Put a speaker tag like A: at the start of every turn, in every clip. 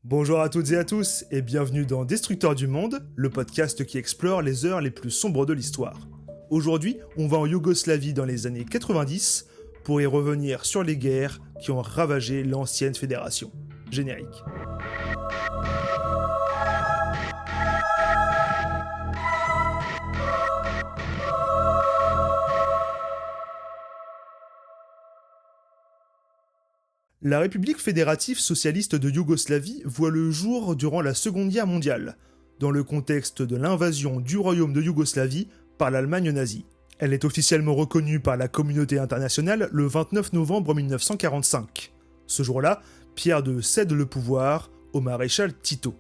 A: Bonjour à toutes et à tous, et bienvenue dans Destructeurs du Monde, le podcast qui explore les heures les plus sombres de l'histoire. Aujourd'hui, on va en Yougoslavie dans les années 90 pour y revenir sur les guerres qui ont ravagé l'ancienne fédération. Générique. La République fédérative socialiste de Yougoslavie voit le jour durant la Seconde Guerre mondiale, dans le contexte de l'invasion du royaume de Yougoslavie par l'Allemagne nazie. Elle est officiellement reconnue par la communauté internationale le 29 novembre 1945. Ce jour-là, Pierre II cède le pouvoir au maréchal Tito.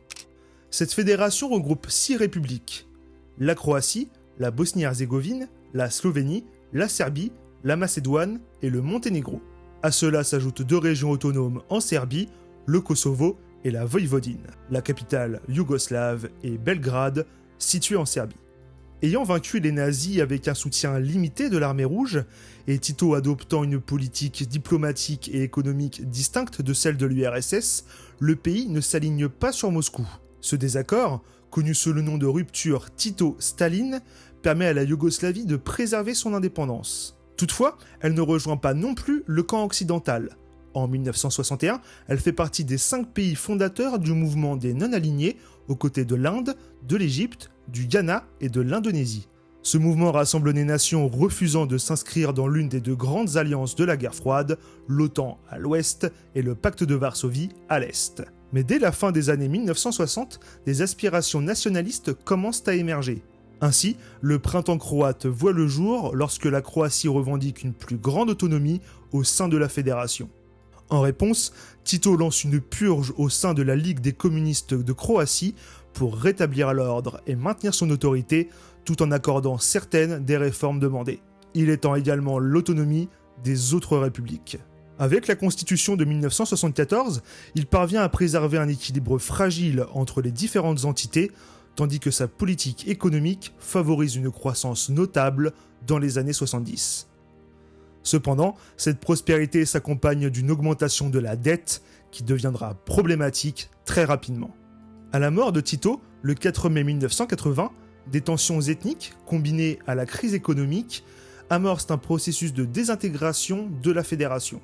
A: Cette fédération regroupe 6 républiques: la Croatie, la Bosnie-Herzégovine, la Slovénie, la Serbie, la Macédoine et le Monténégro. À cela s'ajoutent 2 régions autonomes en Serbie, le Kosovo et la Voïvodine. La capitale yougoslave est Belgrade, située en Serbie. Ayant vaincu les nazis avec un soutien limité de l'armée rouge, et Tito adoptant une politique diplomatique et économique distincte de celle de l'URSS, le pays ne s'aligne pas sur Moscou. Ce désaccord, connu sous le nom de rupture Tito-Staline, permet à la Yougoslavie de préserver son indépendance. Toutefois, elle ne rejoint pas non plus le camp occidental. En 1961, elle fait partie des 5 pays fondateurs du mouvement des non-alignés, aux côtés de l'Inde, de l'Égypte, du Ghana et de l'Indonésie. Ce mouvement rassemble des nations refusant de s'inscrire dans l'une des 2 grandes alliances de la guerre froide, l'OTAN à l'ouest et le pacte de Varsovie à l'est. Mais dès la fin des années 1960, des aspirations nationalistes commencent à émerger. Ainsi, le printemps croate voit le jour lorsque la Croatie revendique une plus grande autonomie au sein de la fédération. En réponse, Tito lance une purge au sein de la Ligue des communistes de Croatie pour rétablir l'ordre et maintenir son autorité, tout en accordant certaines des réformes demandées. Il étend également l'autonomie des autres républiques. Avec la constitution de 1974, il parvient à préserver un équilibre fragile entre les différentes entités, tandis que sa politique économique favorise une croissance notable dans les années 70. Cependant, cette prospérité s'accompagne d'une augmentation de la dette qui deviendra problématique très rapidement. À la mort de Tito, le 4 mai 1980, des tensions ethniques, combinées à la crise économique, amorcent un processus de désintégration de la fédération.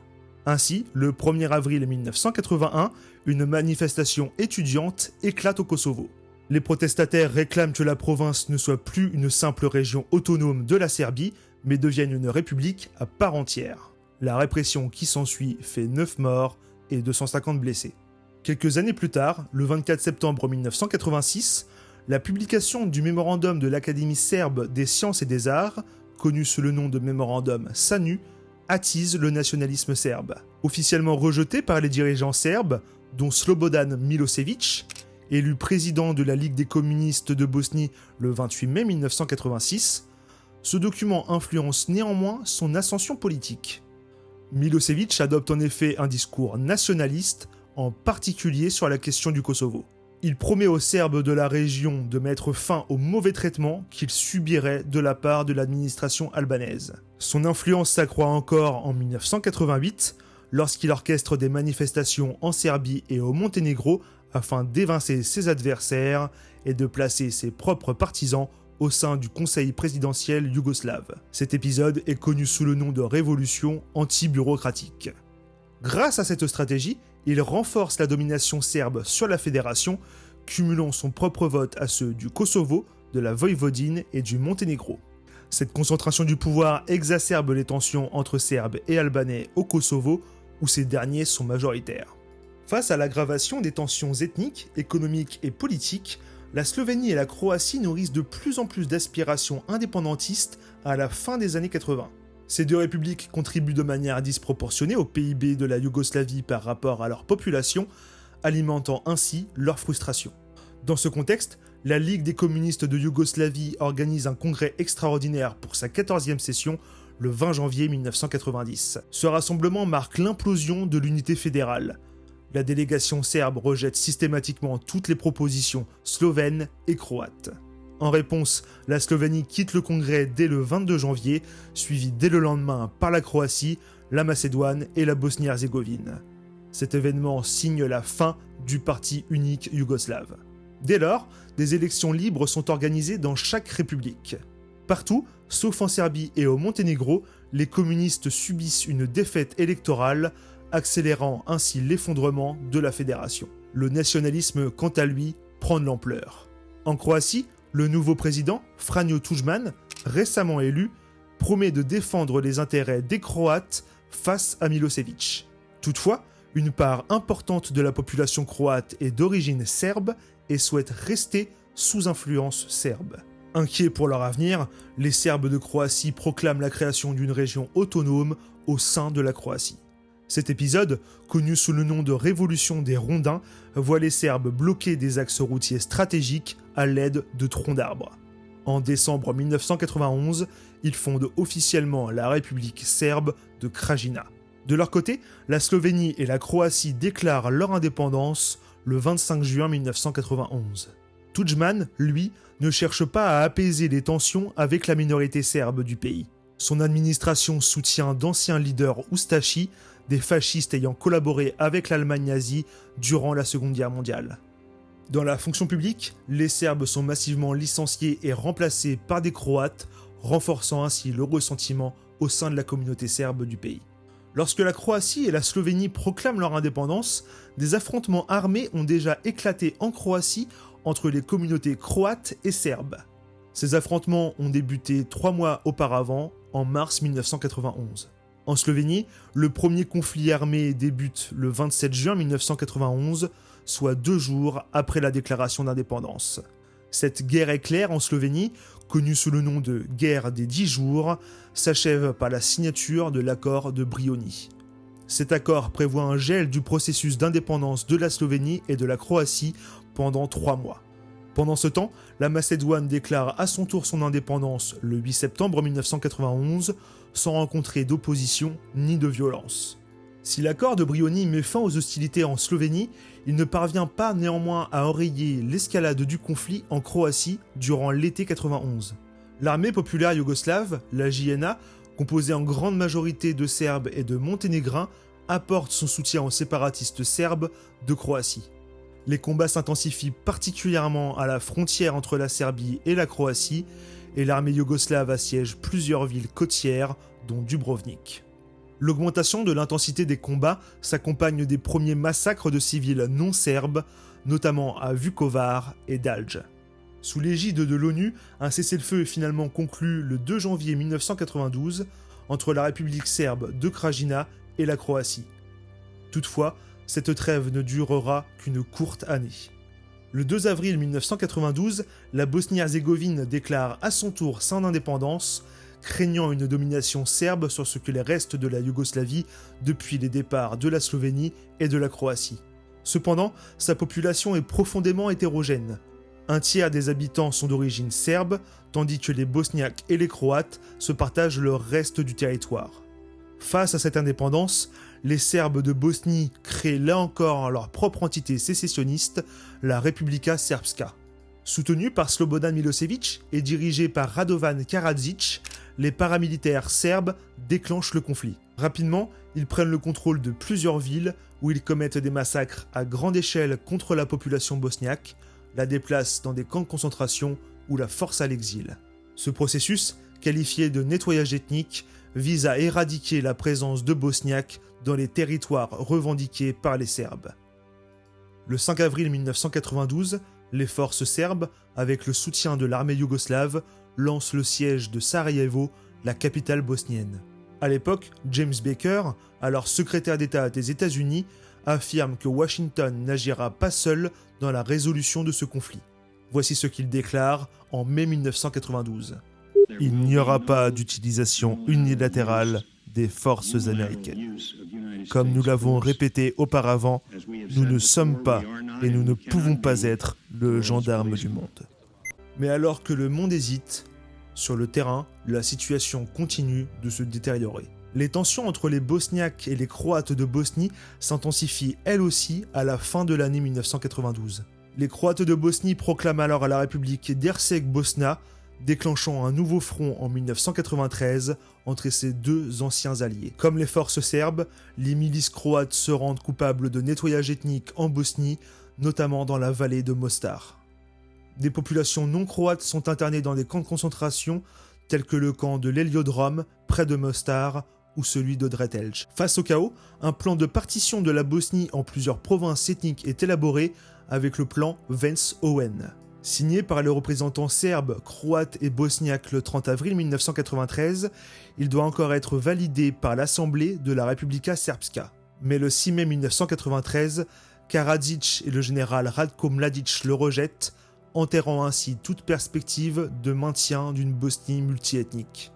A: Ainsi, le 1er avril 1981, une manifestation étudiante éclate au Kosovo. Les protestataires réclament que la province ne soit plus une simple région autonome de la Serbie, mais devienne une république à part entière. La répression qui s'ensuit fait 9 morts et 250 blessés. Quelques années plus tard, le 24 septembre 1986, la publication du mémorandum de l'Académie serbe des sciences et des arts, connu sous le nom de mémorandum SANU, attise le nationalisme serbe. Officiellement rejeté par les dirigeants serbes, dont Slobodan Milosevic, élu président de la Ligue des communistes de Bosnie le 28 mai 1986, ce document influence néanmoins son ascension politique. Milosevic adopte en effet un discours nationaliste, en particulier sur la question du Kosovo. Il promet aux Serbes de la région de mettre fin au mauvais traitement qu'ils subiraient de la part de l'administration albanaise. Son influence s'accroît encore en 1988, lorsqu'il orchestre des manifestations en Serbie et au Monténégro afin d'évincer ses adversaires et de placer ses propres partisans au sein du conseil présidentiel yougoslave. Cet épisode est connu sous le nom de révolution anti-bureaucratique. Grâce à cette stratégie, il renforce la domination serbe sur la fédération, cumulant son propre vote à ceux du Kosovo, de la Voïvodine et du Monténégro. Cette concentration du pouvoir exacerbe les tensions entre Serbes et Albanais au Kosovo, où ces derniers sont majoritaires. Face à l'aggravation des tensions ethniques, économiques et politiques, la Slovénie et la Croatie nourrissent de plus en plus d'aspirations indépendantistes à la fin des années 80. Ces 2 républiques contribuent de manière disproportionnée au PIB de la Yougoslavie par rapport à leur population, alimentant ainsi leur frustration. Dans ce contexte, la Ligue des communistes de Yougoslavie organise un congrès extraordinaire pour sa 14e session le 20 janvier 1990. Ce rassemblement marque l'implosion de l'unité fédérale. La délégation serbe rejette systématiquement toutes les propositions slovènes et croates. En réponse, la Slovénie quitte le congrès dès le 22 janvier, suivi dès le lendemain par la Croatie, la Macédoine et la Bosnie-Herzégovine. Cet événement signe la fin du parti unique yougoslave. Dès lors, des élections libres sont organisées dans chaque république. Partout, sauf en Serbie et au Monténégro, les communistes subissent une défaite électorale, accélérant ainsi l'effondrement de la fédération. Le nationalisme, quant à lui, prend de l'ampleur. En Croatie, le nouveau président, Franjo Tudjman, récemment élu, promet de défendre les intérêts des Croates face à Milosevic. Toutefois, une part importante de la population croate est d'origine serbe et souhaite rester sous influence serbe. Inquiets pour leur avenir, les Serbes de Croatie proclament la création d'une région autonome au sein de la Croatie. Cet épisode, connu sous le nom de Révolution des Rondins, voit les Serbes bloquer des axes routiers stratégiques à l'aide de troncs d'arbres. En décembre 1991, ils fondent officiellement la République serbe de Krajina. De leur côté, la Slovénie et la Croatie déclarent leur indépendance le 25 juin 1991. Tudjman, lui, ne cherche pas à apaiser les tensions avec la minorité serbe du pays. Son administration soutient d'anciens leaders oustachis, des fascistes ayant collaboré avec l'Allemagne nazie durant la Seconde Guerre mondiale. Dans la fonction publique, les Serbes sont massivement licenciés et remplacés par des Croates, renforçant ainsi le ressentiment au sein de la communauté serbe du pays. Lorsque la Croatie et la Slovénie proclament leur indépendance, des affrontements armés ont déjà éclaté en Croatie entre les communautés croates et serbes. Ces affrontements ont débuté 3 mois auparavant, en mars 1991. En Slovénie, le premier conflit armé débute le 27 juin 1991, soit 2 jours après la déclaration d'indépendance. Cette guerre éclair en Slovénie, connue sous le nom de guerre des 10 jours, s'achève par la signature de l'accord de Brioni. Cet accord prévoit un gel du processus d'indépendance de la Slovénie et de la Croatie pendant 3 mois. Pendant ce temps, la Macédoine déclare à son tour son indépendance le 8 septembre 1991, sans rencontrer d'opposition ni de violence. Si l'accord de Brioni met fin aux hostilités en Slovénie, il ne parvient pas néanmoins à enrayer l'escalade du conflit en Croatie durant l'été 91. L'armée populaire yougoslave, la JNA, composée en grande majorité de Serbes et de Monténégrins, apporte son soutien aux séparatistes serbes de Croatie. Les combats s'intensifient particulièrement à la frontière entre la Serbie et la Croatie, et l'armée yougoslave assiège plusieurs villes côtières, dont Dubrovnik. L'augmentation de l'intensité des combats s'accompagne des premiers massacres de civils non serbes, notamment à Vukovar et Dalj. Sous l'égide de l'ONU, un cessez-le-feu est finalement conclu le 2 janvier 1992 entre la République serbe de Krajina et la Croatie. Toutefois, cette trêve ne durera qu'une courte année. Le 2 avril 1992, la Bosnie-Herzégovine déclare à son tour son indépendance, craignant une domination serbe sur ce que les restes de la Yougoslavie depuis les départs de la Slovénie et de la Croatie. Cependant, sa population est profondément hétérogène. Un tiers des habitants sont d'origine serbe, tandis que les Bosniaques et les Croates se partagent le reste du territoire. Face à cette indépendance, les Serbes de Bosnie créent là encore leur propre entité sécessionniste, la Republika Srpska. Soutenue par Slobodan Milosevic et dirigée par Radovan Karadzic, les paramilitaires serbes déclenchent le conflit. Rapidement, ils prennent le contrôle de plusieurs villes où ils commettent des massacres à grande échelle contre la population bosniaque, la déplacent dans des camps de concentration ou la forcent à l'exil. Ce processus, qualifié de nettoyage ethnique, vise à éradiquer la présence de Bosniaques dans les territoires revendiqués par les Serbes. Le 5 avril 1992, les forces serbes, avec le soutien de l'armée yougoslave, lancent le siège de Sarajevo, la capitale bosnienne. À l'époque, James Baker, alors secrétaire d'État des États-Unis, affirme que Washington n'agira pas seul dans la résolution de ce conflit. Voici ce qu'il déclare en mai 1992. Il n'y aura pas d'utilisation unilatérale des forces américaines. Comme nous l'avons répété auparavant, nous ne sommes pas et nous ne pouvons pas être le gendarme du monde. Mais alors que le monde hésite, sur le terrain, la situation continue de se détériorer. Les tensions entre les Bosniaques et les Croates de Bosnie s'intensifient elles aussi à la fin de l'année 1992. Les Croates de Bosnie proclament alors à la République d'Herceg-Bosna déclenchant un nouveau front en 1993 entre ses deux anciens alliés. Comme les forces serbes, les milices croates se rendent coupables de nettoyage ethnique en Bosnie, notamment dans la vallée de Mostar. Des populations non croates sont internées dans des camps de concentration tels que le camp de l'Héliodrome, près de Mostar, ou celui de Dretelj. Face au chaos, un plan de partition de la Bosnie en plusieurs provinces ethniques est élaboré avec le plan Vance-Owen. Signé par les représentants serbes, croates et bosniaques le 30 avril 1993, il doit encore être validé par l'Assemblée de la Republika Srpska. Mais le 6 mai 1993, Karadzic et le général Ratko Mladic le rejettent, enterrant ainsi toute perspective de maintien d'une Bosnie multiethnique.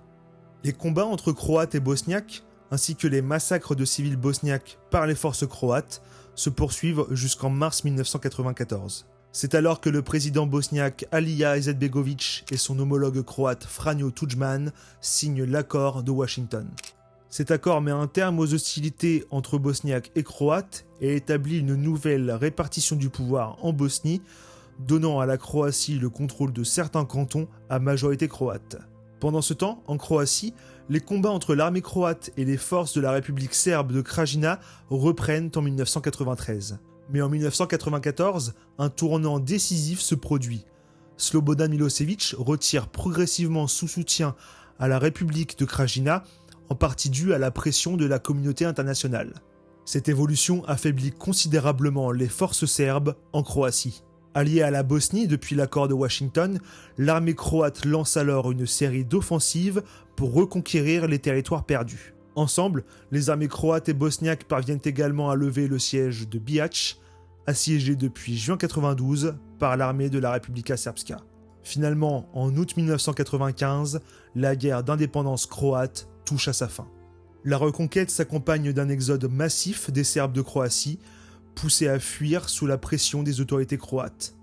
A: Les combats entre Croates et Bosniaques, ainsi que les massacres de civils bosniaques par les forces croates, se poursuivent jusqu'en mars 1994. C'est alors que le président bosniaque Alija Izetbegović et son homologue croate Franjo Tudjman signent l'accord de Washington. Cet accord met un terme aux hostilités entre Bosniaques et Croates et établit une nouvelle répartition du pouvoir en Bosnie, donnant à la Croatie le contrôle de certains cantons à majorité croate. Pendant ce temps, en Croatie, les combats entre l'armée croate et les forces de la République serbe de Krajina reprennent en 1993. Mais en 1994, un tournant décisif se produit. Slobodan Milošević retire progressivement son soutien à la République de Krajina, en partie due à la pression de la communauté internationale. Cette évolution affaiblit considérablement les forces serbes en Croatie. Alliée à la Bosnie depuis l'accord de Washington, l'armée croate lance alors une série d'offensives pour reconquérir les territoires perdus. Ensemble, les armées croates et bosniaques parviennent également à lever le siège de Bihac, assiégé depuis juin 1992 par l'armée de la Republika Srpska. Finalement, en août 1995, la guerre d'indépendance croate touche à sa fin. La reconquête s'accompagne d'un exode massif des Serbes de Croatie, poussés à fuir sous la pression des autorités croates.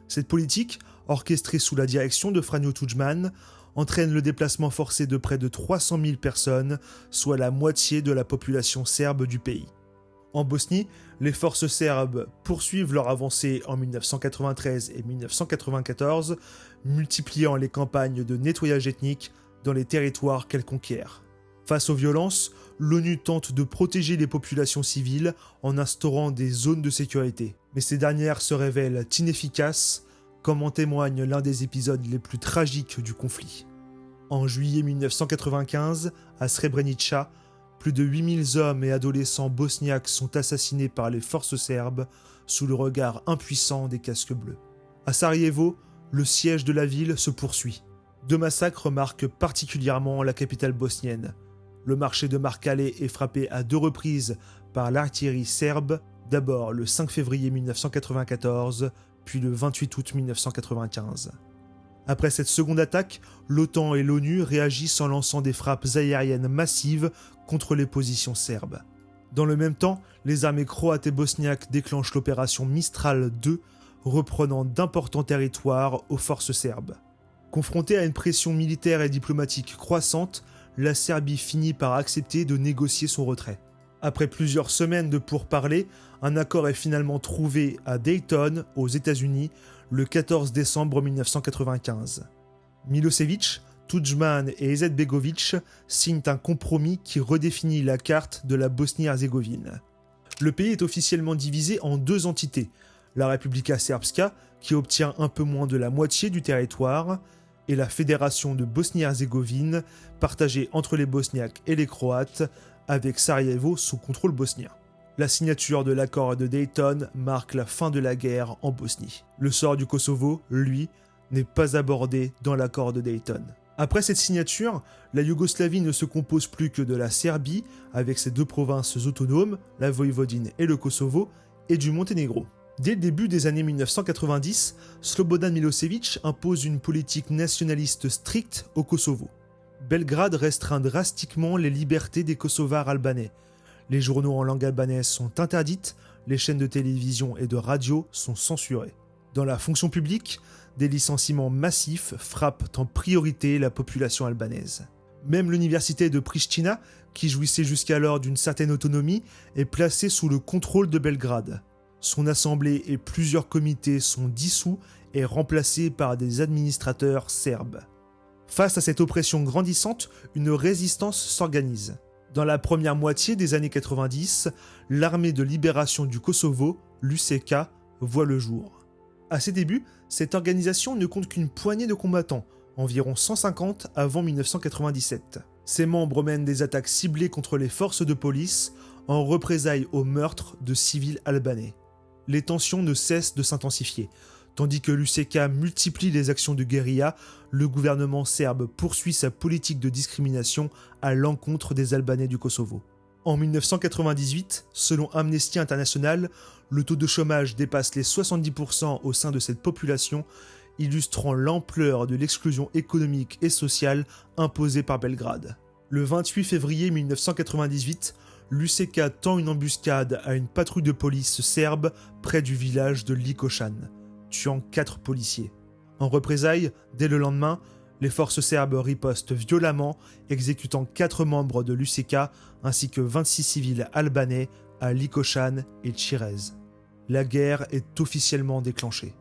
A: Cette politique, orchestrée sous la direction de Franjo Tudjman, entraîne le déplacement forcé de près de 300 000 personnes, soit la moitié de la population serbe du pays. En Bosnie, les forces serbes poursuivent leur avancée en 1993 et 1994, multipliant les campagnes de nettoyage ethnique dans les territoires qu'elles conquièrent. Face aux violences, l'ONU tente de protéger les populations civiles en instaurant des zones de sécurité. Mais ces dernières se révèlent inefficaces, comme en témoigne l'un des épisodes les plus tragiques du conflit. En juillet 1995, à Srebrenica, plus de 8000 hommes et adolescents bosniaques sont assassinés par les forces serbes sous le regard impuissant des casques bleus. À Sarajevo, le siège de la ville se poursuit. 2 massacres marquent particulièrement la capitale bosnienne. Le marché de Markale est frappé à 2 reprises par l'artillerie serbe, d'abord le 5 février 1994, puis le 28 août 1995. Après cette seconde attaque, l'OTAN et l'ONU réagissent en lançant des frappes aériennes massives contre les positions serbes. Dans le même temps, les armées croates et bosniaques déclenchent l'opération Mistral 2, reprenant d'importants territoires aux forces serbes. Confrontée à une pression militaire et diplomatique croissante, la Serbie finit par accepter de négocier son retrait. Après plusieurs semaines de pourparlers, un accord est finalement trouvé à Dayton, aux États-Unis, le 14 décembre 1995. Milošević, Tudjman et Izetbegović signent un compromis qui redéfinit la carte de la Bosnie-Herzégovine. Le pays est officiellement divisé en 2 entités, la Republika Srpska, qui obtient un peu moins de la moitié du territoire, et la Fédération de Bosnie-Herzégovine, partagée entre les Bosniaques et les Croates, avec Sarajevo sous contrôle bosnien. La signature de l'accord de Dayton marque la fin de la guerre en Bosnie. Le sort du Kosovo, lui, n'est pas abordé dans l'accord de Dayton. Après cette signature, la Yougoslavie ne se compose plus que de la Serbie, avec ses 2 provinces autonomes, la Voïvodine et le Kosovo, et du Monténégro. Dès le début des années 1990, Slobodan Milošević impose une politique nationaliste stricte au Kosovo. Belgrade restreint drastiquement les libertés des Kosovars albanais. Les journaux en langue albanaise sont interdites, les chaînes de télévision et de radio sont censurées. Dans la fonction publique, des licenciements massifs frappent en priorité la population albanaise. Même l'université de Pristina, qui jouissait jusqu'alors d'une certaine autonomie, est placée sous le contrôle de Belgrade. Son assemblée et plusieurs comités sont dissous et remplacés par des administrateurs serbes. Face à cette oppression grandissante, une résistance s'organise. Dans la première moitié des années 90, l'armée de libération du Kosovo, l'UÇK, voit le jour. À ses débuts, cette organisation ne compte qu'une poignée de combattants, environ 150 avant 1997. Ses membres mènent des attaques ciblées contre les forces de police en représailles au meurtre de civils albanais. Les tensions ne cessent de s'intensifier. Tandis que l'UÇK multiplie les actions de guérilla, le gouvernement serbe poursuit sa politique de discrimination à l'encontre des Albanais du Kosovo. En 1998, selon Amnesty International, le taux de chômage dépasse les 70% au sein de cette population, illustrant l'ampleur de l'exclusion économique et sociale imposée par Belgrade. Le 28 février 1998, l'UÇK tend une embuscade à une patrouille de police serbe près du village de Likošan, tuant 4 policiers. En représailles, dès le lendemain, les forces serbes ripostent violemment, exécutant 4 membres de l'UÇK ainsi que 26 civils albanais à Likošan et Čirez. La guerre est officiellement déclenchée.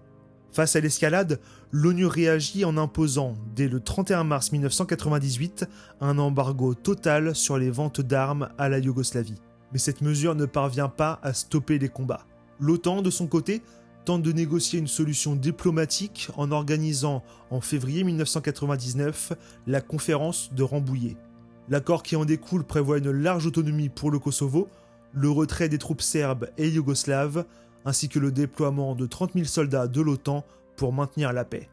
A: Face à l'escalade, l'ONU réagit en imposant, dès le 31 mars 1998, un embargo total sur les ventes d'armes à la Yougoslavie. Mais cette mesure ne parvient pas à stopper les combats. L'OTAN, de son côté, tente de négocier une solution diplomatique en organisant, en février 1999, la conférence de Rambouillet. L'accord qui en découle prévoit une large autonomie pour le Kosovo, le retrait des troupes serbes et yougoslaves, ainsi que le déploiement de 30 000 soldats de l'OTAN pour maintenir la paix.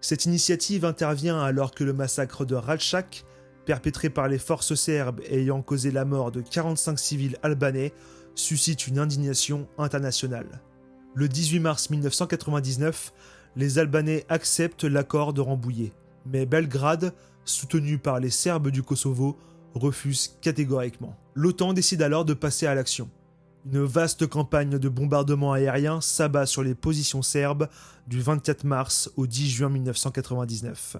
A: Cette initiative intervient alors que le massacre de Račak, perpétré par les forces serbes et ayant causé la mort de 45 civils albanais, suscite une indignation internationale. Le 18 mars 1999, les Albanais acceptent l'accord de Rambouillet, mais Belgrade, soutenu par les Serbes du Kosovo, refuse catégoriquement. L'OTAN décide alors de passer à l'action. Une vaste campagne de bombardements aériens s'abat sur les positions serbes du 24 mars au 10 juin 1999.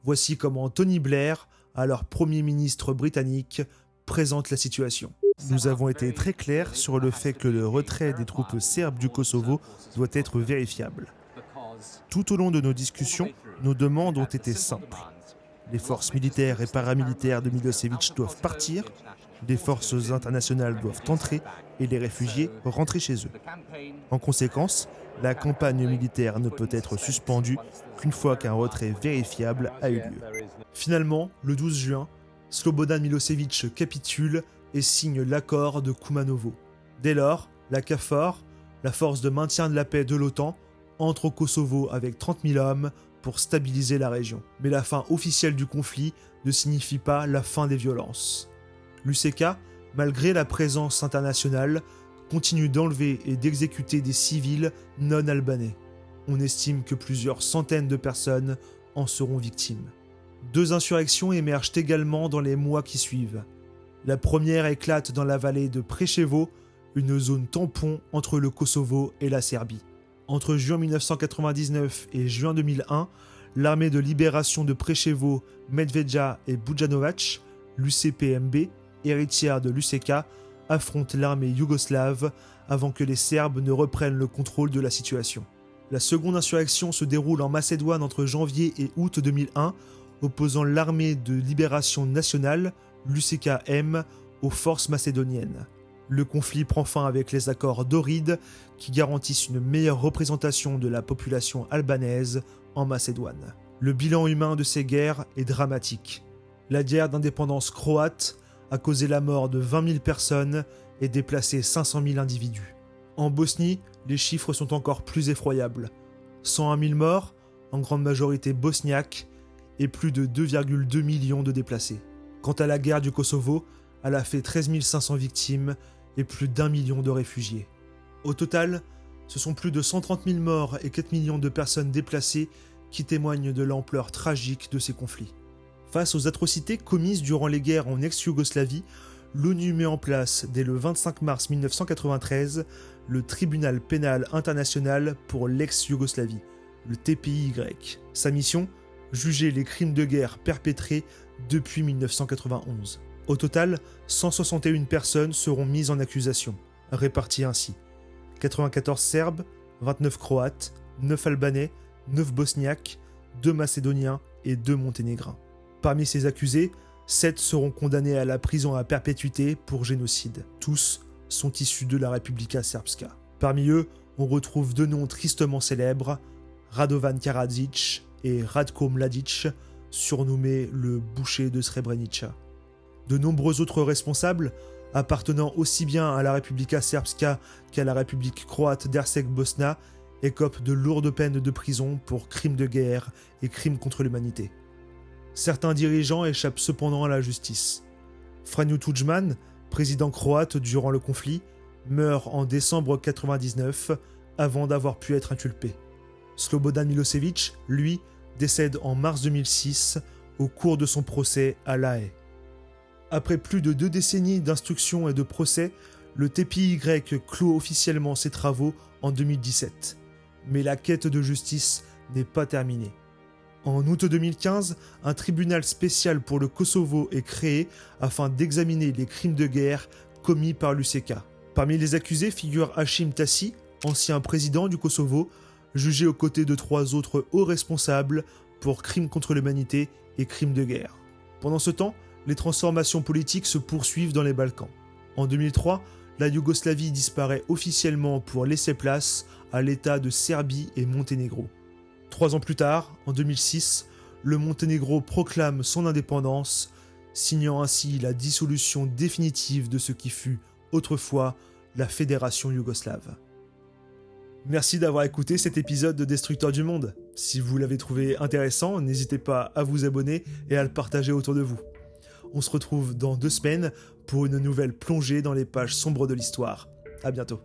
A: Voici comment Tony Blair, alors Premier ministre britannique, présente la situation. Nous avons été très clairs sur le fait que le retrait des troupes serbes du Kosovo doit être vérifiable. Tout au long de nos discussions, nos demandes ont été simples. Les forces militaires et paramilitaires de Milosevic doivent partir, les forces internationales doivent entrer et les réfugiés rentrer chez eux. En conséquence, la campagne militaire ne peut être suspendue qu'une fois qu'un retrait vérifiable a eu lieu. Finalement, le 12 juin, Slobodan Milosevic capitule et signe l'accord de Kumanovo. Dès lors, la KFOR, la force de maintien de la paix de l'OTAN, entre au Kosovo avec 30 000 hommes pour stabiliser la région. Mais la fin officielle du conflit ne signifie pas la fin des violences. L'UÇK, malgré la présence internationale, continue d'enlever et d'exécuter des civils non albanais. On estime que plusieurs centaines de personnes en seront victimes. 2 insurrections émergent également dans les mois qui suivent. La première éclate dans la vallée de Preševo, une zone tampon entre le Kosovo et la Serbie. Entre juin 1999 et juin 2001, l'armée de libération de Preševo, Medveđa et Bujanovac, l'UCPMB, héritière de l'UÇK, affronte l'armée yougoslave avant que les Serbes ne reprennent le contrôle de la situation. La seconde insurrection se déroule en Macédoine entre janvier et août 2001, opposant l'armée de libération nationale, l'UCK-M, aux forces macédoniennes. Le conflit prend fin avec les accords d'Ohrid qui garantissent une meilleure représentation de la population albanaise en Macédoine. Le bilan humain de ces guerres est dramatique. La guerre d'indépendance croate a causé la mort de 20 000 personnes et déplacé 500 000 individus. En Bosnie, les chiffres sont encore plus effroyables. 101 000 morts, en grande majorité bosniaques, et plus de 2,2 millions de déplacés. Quant à la guerre du Kosovo, elle a fait 13 500 victimes et plus d'1 million de réfugiés. Au total, ce sont plus de 130 000 morts et 4 millions de personnes déplacées qui témoignent de l'ampleur tragique de ces conflits. Face aux atrocités commises durant les guerres en ex-Yougoslavie, l'ONU met en place, dès le 25 mars 1993, le Tribunal pénal international pour l'ex-Yougoslavie, le TPIY. Sa mission ? Juger les crimes de guerre perpétrés depuis 1991. Au total, 161 personnes seront mises en accusation, réparties ainsi. 94 Serbes, 29 Croates, 9 Albanais, 9 Bosniaques, 2 Macédoniens et 2 Monténégrins. Parmi ces accusés, 7 seront condamnés à la prison à perpétuité pour génocide. Tous sont issus de la Republika Srpska. Parmi eux, on retrouve 2 noms tristement célèbres, Radovan Karadzic et Ratko Mladic, surnommé le boucher de Srebrenica. De nombreux autres responsables, appartenant aussi bien à la Republika Srpska qu'à la République croate d'Herseg-Bosna, écopent de lourdes peines de prison pour crimes de guerre et crimes contre l'humanité. Certains dirigeants échappent cependant à la justice. Franjo Tudjman, président croate durant le conflit, meurt en décembre 1999 avant d'avoir pu être inculpé. Slobodan Milosevic, lui, décède en mars 2006 au cours de son procès à La Haye. Après plus de 2 décennies d'instruction et de procès, le TPY clôt officiellement ses travaux en 2017. Mais la quête de justice n'est pas terminée. En août 2015, un tribunal spécial pour le Kosovo est créé afin d'examiner les crimes de guerre commis par l'UÇK. Parmi les accusés figure Hashim Thaçi, ancien président du Kosovo, jugé aux côtés de 3 autres hauts responsables pour crimes contre l'humanité et crimes de guerre. Pendant ce temps, les transformations politiques se poursuivent dans les Balkans. En 2003, la Yougoslavie disparaît officiellement pour laisser place à l'État de Serbie et Monténégro. 3 ans plus tard, en 2006, le Monténégro proclame son indépendance, signant ainsi la dissolution définitive de ce qui fut autrefois la Fédération yougoslave. Merci d'avoir écouté cet épisode de Destructeurs du Monde. Si vous l'avez trouvé intéressant, n'hésitez pas à vous abonner et à le partager autour de vous. On se retrouve dans 2 semaines pour une nouvelle plongée dans les pages sombres de l'histoire. À bientôt.